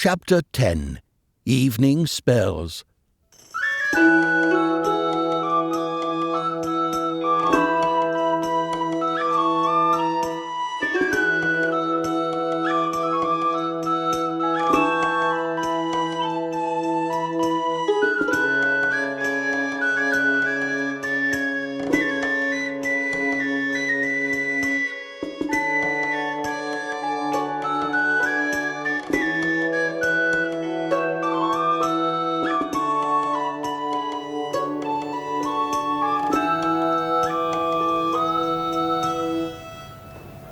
Chapter 10. Evening Spells.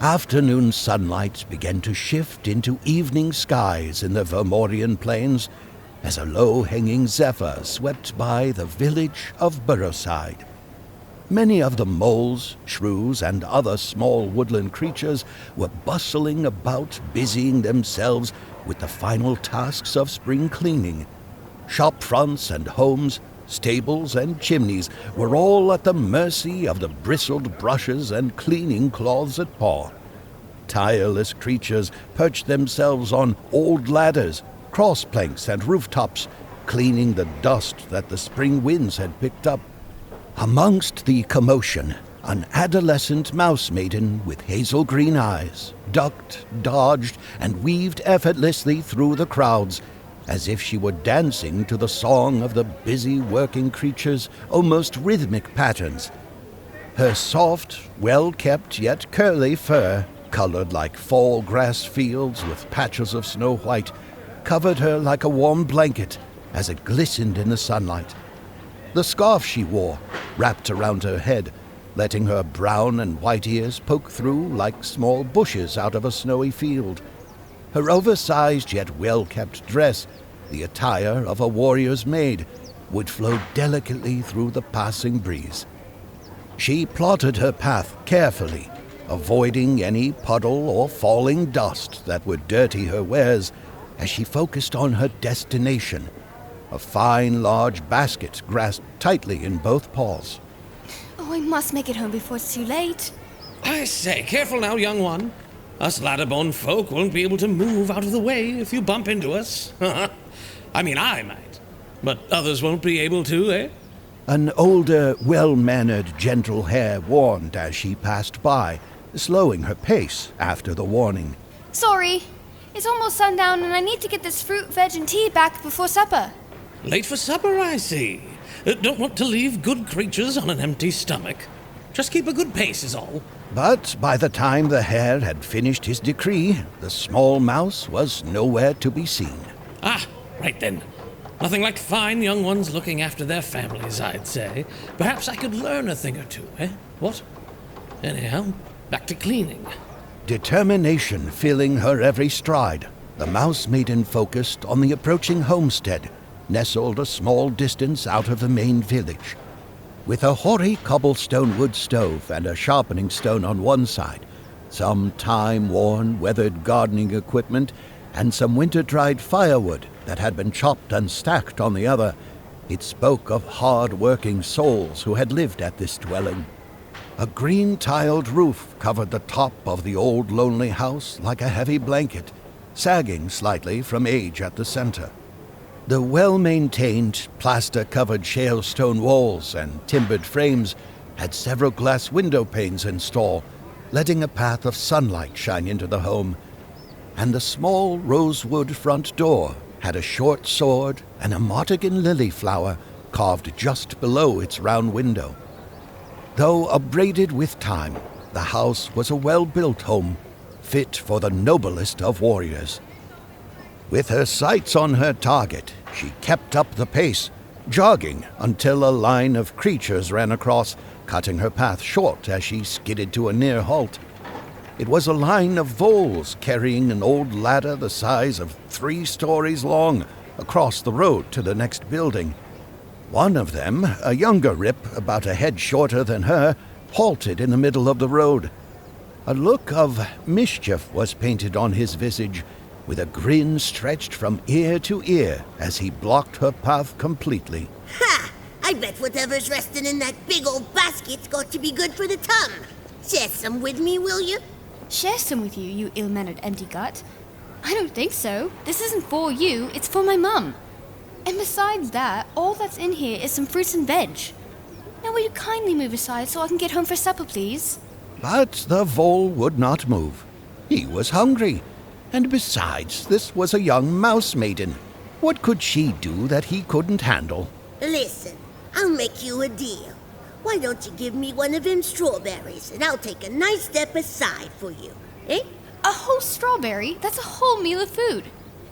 Afternoon sunlight began to shift into evening skies in the Vermorian plains as a low-hanging zephyr swept by the village of Burrowside. Many of the moles, shrews, and other small woodland creatures were bustling about, busying themselves with the final tasks of spring cleaning. Shop fronts and homes, stables and chimneys were all at the mercy of the bristled brushes and cleaning cloths at paw. Tireless creatures perched themselves on old ladders, cross planks, and rooftops, cleaning the dust that the spring winds had picked up. Amongst the commotion, an adolescent mouse maiden with hazel green eyes ducked, dodged, and weaved effortlessly through the crowds, as if she were dancing to the song of the busy working creatures' almost rhythmic patterns. Her soft, well-kept yet curly fur, colored like fall grass fields with patches of snow white, covered her like a warm blanket as it glistened in the sunlight. The scarf she wore wrapped around her head, letting her brown and white ears poke through like small bushes out of a snowy field. Her oversized yet well-kept dress, the attire of a warrior's maid, would flow delicately through the passing breeze. She plotted her path carefully, avoiding any puddle or falling dust that would dirty her wares as she focused on her destination, a fine large basket grasped tightly in both paws. Oh, I must make it home before it's too late. I say, careful now, young one. Us ladder-bone folk won't be able to move out of the way if you bump into us. I mean, I might, but others won't be able to, eh? An older, well-mannered, gentle Hare warned as she passed by, slowing her pace after the warning. Sorry, it's almost sundown and I need to get this fruit, veg, and tea back before supper. Late for supper, I see. Don't want to leave good creatures on an empty stomach. Just keep a good pace is all. But by the time the Hare had finished his decree, the small mouse was nowhere to be seen. Ah, right then. Nothing like fine young ones looking after their families, I'd say. Perhaps I could learn a thing or two, eh? What? Anyhow, back to cleaning. Determination filling her every stride, the mouse maiden focused on the approaching homestead, nestled a small distance out of the main village. With a hoary cobblestone wood stove and a sharpening stone on one side, some time-worn, weathered gardening equipment, and some winter-dried firewood that had been chopped and stacked on the other, it spoke of hard-working souls who had lived at this dwelling. A green-tiled roof covered the top of the old lonely house like a heavy blanket, sagging slightly from age at the center. The well-maintained, plaster-covered shale stone walls and timbered frames had several glass window panes installed, letting a path of sunlight shine into the home, and the small rosewood front door had a short sword and a Martigan lily flower carved just below its round window. Though abraded with time, the house was a well-built home, fit for the noblest of warriors. With her sights on her target, she kept up the pace, jogging until a line of creatures ran across, cutting her path short as she skidded to a near halt. It was a line of voles carrying an old ladder the size of 3 stories long across the road to the next building. One of them, a younger rip about a head shorter than her, halted in the middle of the road. A look of mischief was painted on his visage, with a grin stretched from ear to ear as he blocked her path completely. Ha! I bet whatever's resting in that big old basket's got to be good for the tongue. Share some with me, will you? Share some with you, you ill-mannered empty gut. I don't think so. This isn't for you, it's for my mum. And besides that, all that's in here is some fruits and veg. Now will you kindly move aside so I can get home for supper, please? But the vole would not move. He was hungry. And besides, this was a young mouse maiden. What could she do that he couldn't handle? Listen, I'll make you a deal. Why don't you give me one of them strawberries, and I'll take a nice step aside for you, eh? A whole strawberry? That's a whole meal of food.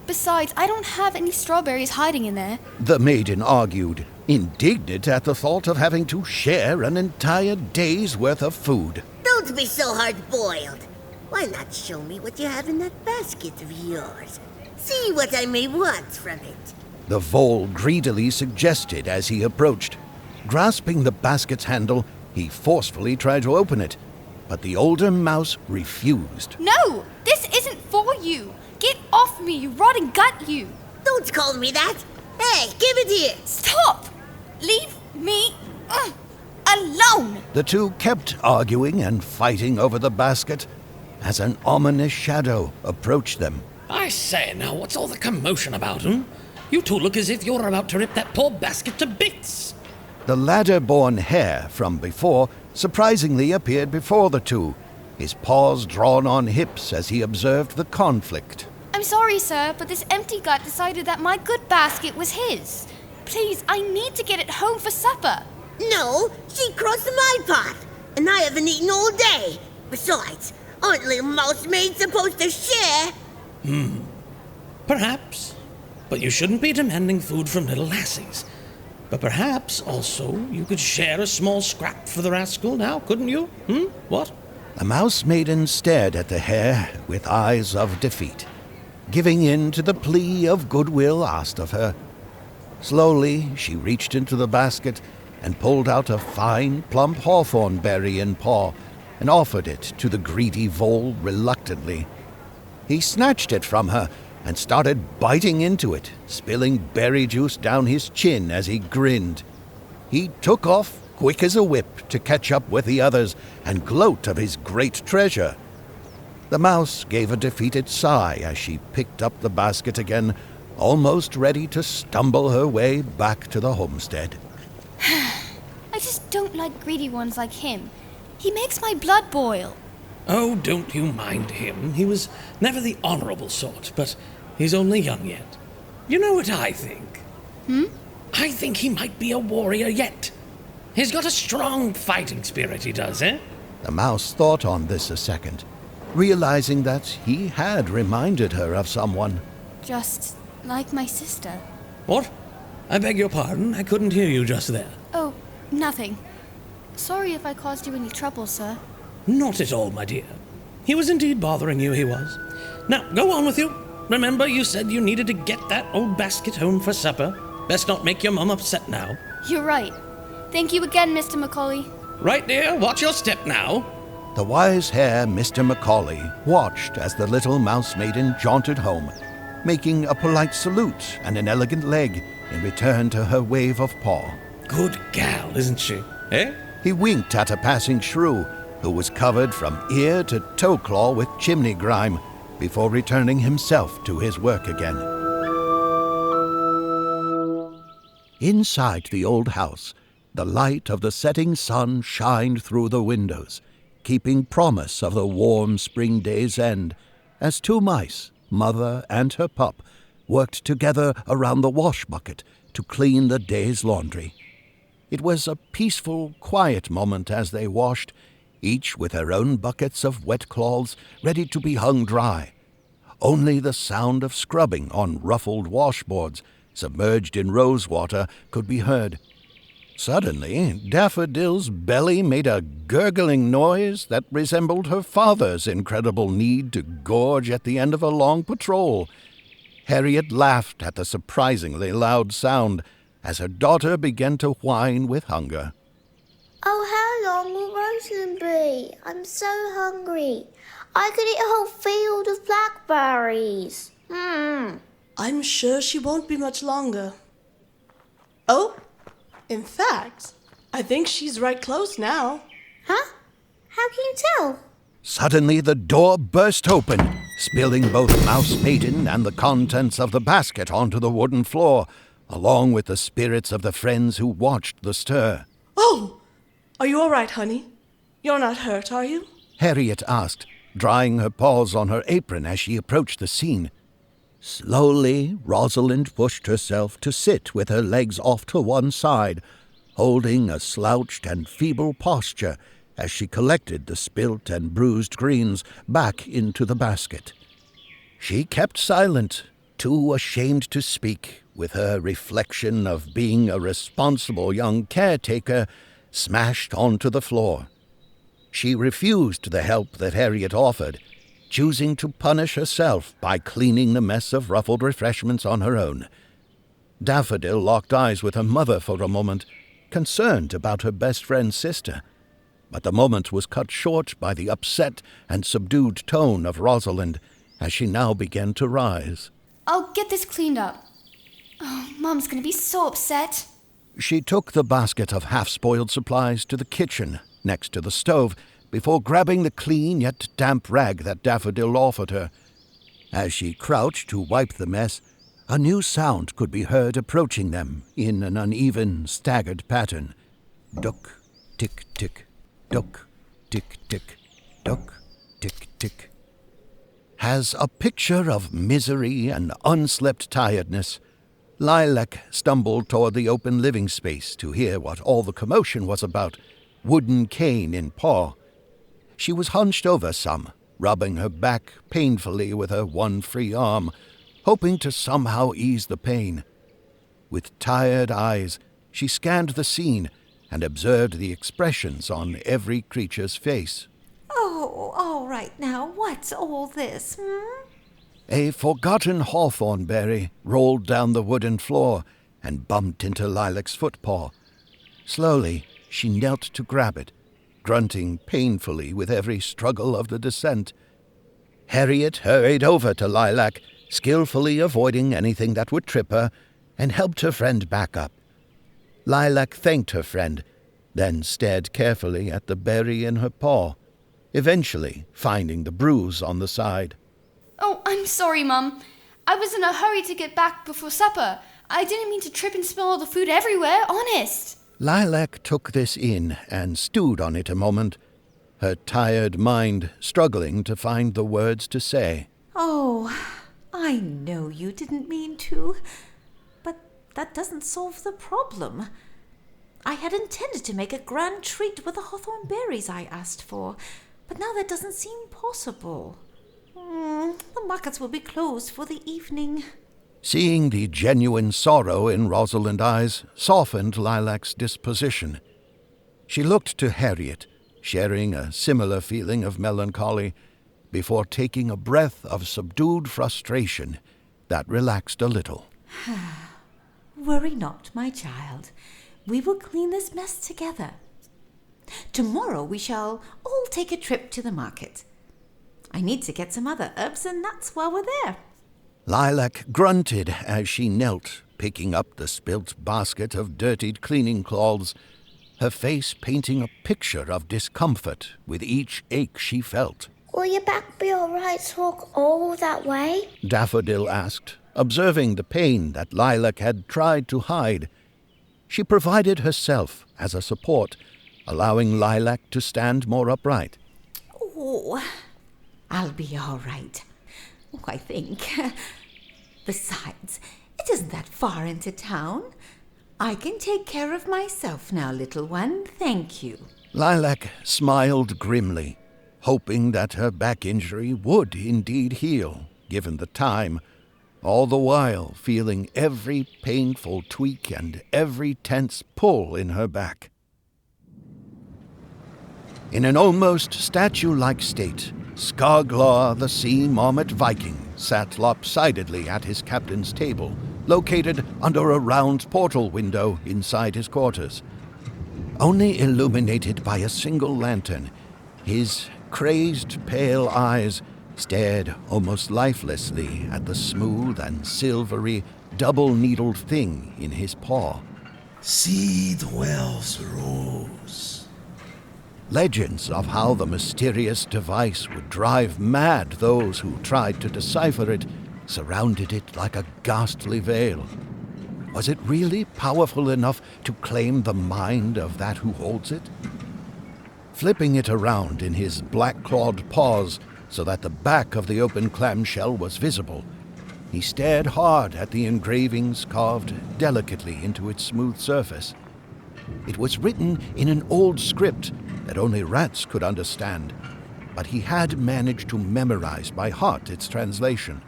Besides, I don't have any strawberries hiding in there. The maiden argued, indignant at the thought of having to share an entire day's worth of food. Don't be so hard-boiled. Why not show me what you have in that basket of yours? See what I may want from it. The vole greedily suggested as he approached. Grasping the basket's handle, he forcefully tried to open it, but the older mouse refused. No! This isn't for you! Get off me, you rotting gut, you! Don't call me that! Hey, give it here! Stop! Leave me alone! The two kept arguing and fighting over the basket as an ominous shadow approached them. I say, now what's all the commotion about, You two look as if you're about to rip that poor basket to bits. The ladder-born Hare from before surprisingly appeared before the two, his paws drawn on hips as he observed the conflict. I'm sorry, sir, but this empty gut decided that my good basket was his. Please, I need to get it home for supper. No, she crossed my path, and I haven't eaten all day. Besides, aren't little mouse maids supposed to share? Perhaps. But you shouldn't be demanding food from little lassies. But perhaps, also, you could share a small scrap for the rascal now, couldn't you? What? The mouse maiden stared at the Hare with eyes of defeat, giving in to the plea of goodwill asked of her. Slowly, she reached into the basket and pulled out a fine, plump hawthorn berry in paw and offered it to the greedy vole reluctantly. He snatched it from her and started biting into it, spilling berry juice down his chin as he grinned. He took off quick as a whip to catch up with the others and gloat of his great treasure. The mouse gave a defeated sigh as she picked up the basket again, almost ready to stumble her way back to the homestead. I just don't like greedy ones like him. He makes my blood boil. Oh, don't you mind him. He was never the honorable sort, but he's only young yet. You know what I think? I think he might be a warrior yet. He's got a strong fighting spirit, he does, eh? The mouse thought on this a second, realizing that he had reminded her of someone. Just like my sister. What? I beg your pardon, I couldn't hear you just there. Oh, nothing. Sorry if I caused you any trouble, sir. Not at all, my dear. He was indeed bothering you, he was. Now, go on with you. Remember, you said you needed to get that old basket home for supper. Best not make your mum upset now. You're right. Thank you again, Mr. McColly. Right, dear, watch your step now. The wise Hare, Mr. McColly, watched as the little mouse maiden jaunted home, making a polite salute and an elegant leg in return to her wave of paw. Good gal, isn't she? Eh? He winked at a passing shrew, who was covered from ear to toe claw with chimney grime, before returning himself to his work again. Inside the old house, the light of the setting sun shined through the windows, keeping promise of the warm spring day's end, as two mice, mother and her pup, worked together around the wash bucket to clean the day's laundry. It was a peaceful, quiet moment as they washed, each with her own buckets of wet cloths ready to be hung dry. Only the sound of scrubbing on ruffled washboards, submerged in rosewater, could be heard. Suddenly, Daffodil's belly made a gurgling noise that resembled her father's incredible need to gorge at the end of a long patrol. Harriet laughed at the surprisingly loud sound as her daughter began to whine with hunger. Oh, how long will Rosalind be? I'm so hungry. I could eat a whole field of blackberries. I'm sure she won't be much longer. Oh, in fact, I think she's right close now. Huh? How can you tell? Suddenly the door burst open, spilling both Mouse Maiden and the contents of the basket onto the wooden floor, along with the spirits of the friends who watched the stir. Oh! Are you all right, honey? You're not hurt, are you? Harriet asked, drying her paws on her apron as she approached the scene. Slowly, Rosalind pushed herself to sit with her legs off to one side, holding a slouched and feeble posture as she collected the spilt and bruised greens back into the basket. She kept silent, too ashamed to speak, with her reflection of being a responsible young caretaker smashed onto the floor. She refused the help that Harriet offered, choosing to punish herself by cleaning the mess of ruffled refreshments on her own. Daffodil locked eyes with her mother for a moment, concerned about her best friend's sister, but the moment was cut short by the upset and subdued tone of Rosalind as she now began to rise. I'll get this cleaned up. Oh, Mum's gonna be so upset. She took the basket of half-spoiled supplies to the kitchen next to the stove before grabbing the clean yet damp rag that Daffodil offered her. As she crouched to wipe the mess, a new sound could be heard approaching them in an uneven, staggered pattern. Duck, tick, tick, duck, tick, tick, duck, tick, tick. As a picture of misery and unslept tiredness, Lilac stumbled toward the open living space to hear what all the commotion was about, wooden cane in paw. She was hunched over some, rubbing her back painfully with her one free arm, hoping to somehow ease the pain. With tired eyes, she scanned the scene and observed the expressions on every creature's face. Oh, all right now, what's all this, A forgotten hawthorn berry rolled down the wooden floor and bumped into Lilac's footpaw. Slowly, she knelt to grab it, grunting painfully with every struggle of the descent. Harriet hurried over to Lilac, skillfully avoiding anything that would trip her, and helped her friend back up. Lilac thanked her friend, then stared carefully at the berry in her paw, eventually finding the bruise on the side. Oh, I'm sorry, Mum. I was in a hurry to get back before supper. I didn't mean to trip and spill all the food everywhere, honest. Lilac took this in and stewed on it a moment, her tired mind struggling to find the words to say. Oh, I know you didn't mean to, but that doesn't solve the problem. I had intended to make a grand treat with the hawthorn berries I asked for, but now that doesn't seem possible. The markets will be closed for the evening. Seeing the genuine sorrow in Rosalind's eyes softened Lilac's disposition. She looked to Harriet, sharing a similar feeling of melancholy, before taking a breath of subdued frustration that relaxed a little. Worry not, my child. We will clean this mess together. Tomorrow we shall all take a trip to the market. I need to get some other herbs and nuts while we're there. Lilac grunted as she knelt, picking up the spilt basket of dirtied cleaning cloths, her face painting a picture of discomfort with each ache she felt. Will your back be all right to walk all that way? Daffodil asked, observing the pain that Lilac had tried to hide. She provided herself as a support, allowing Lilac to stand more upright. Oh, I'll be all right. Oh, I think. Besides, it isn't that far into town. I can take care of myself now, little one. Thank you. Lilac smiled grimly, hoping that her back injury would indeed heal, given the time, all the while feeling every painful tweak and every tense pull in her back. In an almost statue-like state, Skoglar the sea-marmot Viking sat lopsidedly at his captain's table, located under a round portal window inside his quarters. Only illuminated by a single lantern, his crazed, pale eyes stared almost lifelessly at the smooth and silvery, double-needled thing in his paw. Sea dwells rose. Legends of how the mysterious device would drive mad those who tried to decipher it surrounded it like a ghastly veil. Was it really powerful enough to claim the mind of that who holds it? Flipping it around in his black-clawed paws so that the back of the open clamshell was visible, he stared hard at the engravings carved delicately into its smooth surface. It was written in an old script that only rats could understand, but he had managed to memorize by heart its translation.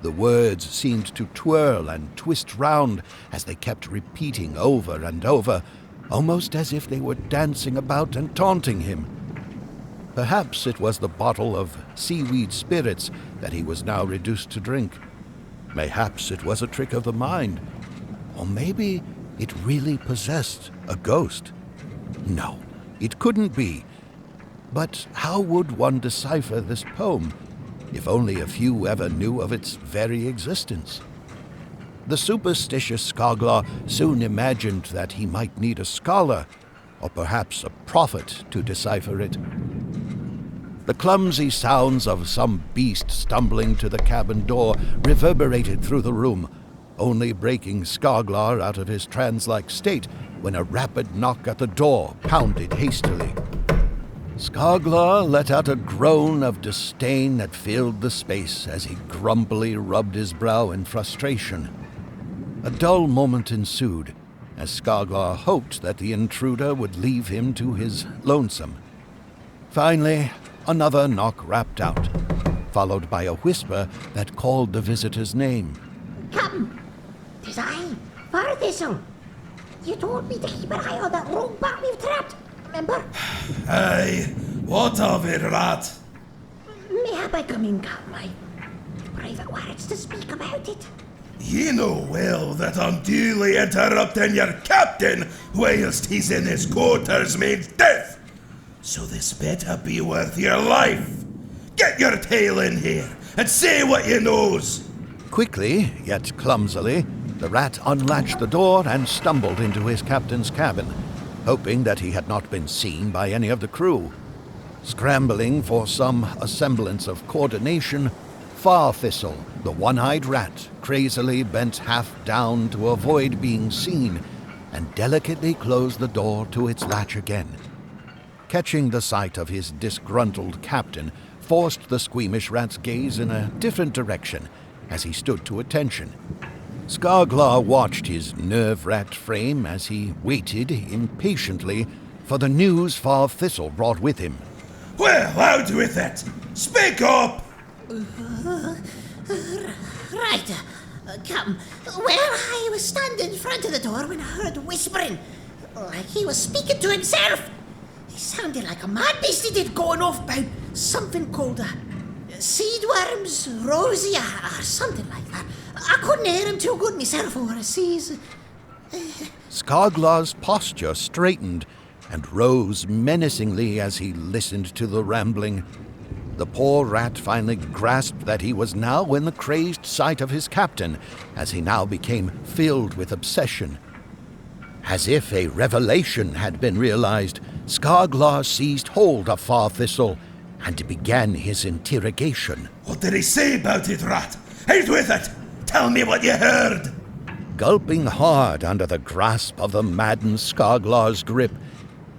The words seemed to twirl and twist round as they kept repeating over and over, almost as if they were dancing about and taunting him. Perhaps it was the bottle of seaweed spirits that he was now reduced to drink. Mayhaps it was a trick of the mind, or maybe it really possessed a ghost. No, it couldn't be. But how would one decipher this poem, if only a few ever knew of its very existence? The superstitious Skoglar soon imagined that he might need a scholar, or perhaps a prophet, to decipher it. The clumsy sounds of some beast stumbling to the cabin door reverberated through the room, only breaking Skoglar out of his trance-like state when a rapid knock at the door pounded hastily. Skoglar let out a groan of disdain that filled the space as he grumpily rubbed his brow in frustration. A dull moment ensued, as Skoglar hoped that the intruder would leave him to his lonesome. Finally, another knock rapped out, followed by a whisper that called the visitor's name. Captain, 'tis I, Farthistle. You told me to keep an eye on that rogue bat we've trapped, remember? Aye, what of it, rat? Mayhap I come in, Captain, my private words to speak about it. Ye know well that I'm duly interrupting your captain whilst he's in his quarters made deaf. So this better be worth your life. Get your tail in here and say what you knows. Quickly, yet clumsily, the rat unlatched the door and stumbled into his captain's cabin, hoping that he had not been seen by any of the crew. Scrambling for some semblance of coordination, Farthistle, the one-eyed rat, crazily bent half down to avoid being seen and delicately closed the door to its latch again. Catching the sight of his disgruntled captain forced the squeamish rat's gaze in a different direction as he stood to attention. Skoglar watched his nerve-racked frame as he waited impatiently for the news Farthistle brought with him. Well, out with it! Speak up! Right, Captain. Well, I was standing in front of the door when I heard whispering, like he was speaking to himself. He sounded like a mad beast he did, going off about something called seedworms, rosia, or something like that. I couldn't hear him too good myself overseas. Skoglar's posture straightened and rose menacingly as he listened to the rambling. The poor rat finally grasped that he was now in the crazed sight of his captain, as he now became filled with obsession. As if a revelation had been realized, Skoglar seized hold of Farthistle and began his interrogation. What did he say about it, rat? Out with it! Tell me what you heard! Gulping hard under the grasp of the maddened Skoglar's grip,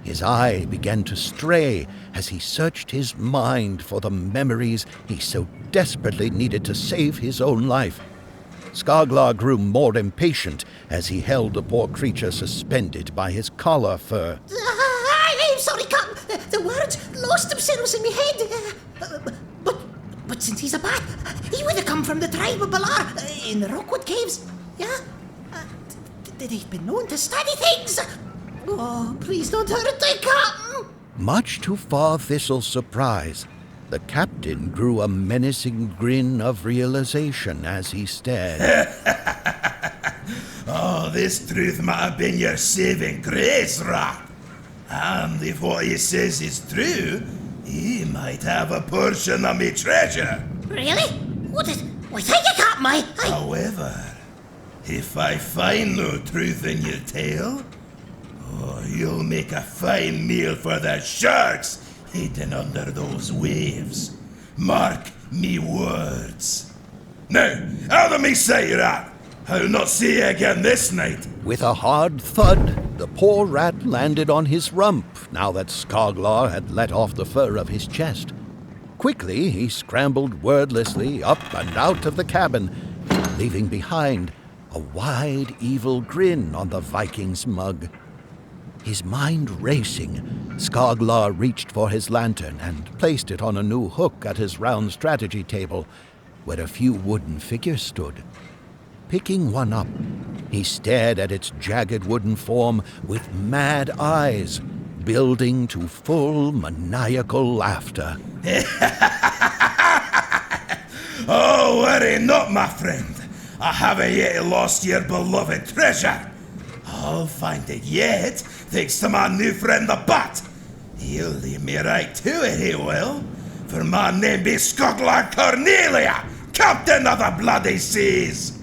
his eye began to stray as he searched his mind for the memories he so desperately needed to save his own life. Skoglar grew more impatient as he held the poor creature suspended by his collar fur. I'm sorry, Captain. The words lost themselves in my head. But since he's a bat, he would have come from the tribe of Balar in the Rockwood Caves. Yeah? They've been known to study things. Oh, please don't hurt it, Captain. Much to Farthistle's surprise, the captain grew a menacing grin of realization as he stared. Oh, this truth might have been your saving grace, rat. And if what he says is true, he might have a portion of me treasure. Really? What thank you, Captain, However, if I find no truth in your tale, Oh, you'll make a fine meal for the sharks hidden under those waves. Mark me words. Now, out of me sight, rat! I'll not see you again this night. With a hard thud, the poor rat landed on his rump, now that Skoglar had let off the fur of his chest. Quickly, he scrambled wordlessly up and out of the cabin, leaving behind a wide, evil grin on the Viking's mug. His mind racing, Skoglar reached for his lantern and placed it on a new hook at his round strategy table, where a few wooden figures stood. Picking one up, he stared at its jagged wooden form with mad eyes, building to full maniacal laughter. Oh, worry not, my friend. I haven't yet lost your beloved treasure. I'll find it yet, thanks to my new friend the Bat. He'll lead me right to it, he will. For my name be Skoglar Cornelia, Captain of the Bloody Seas.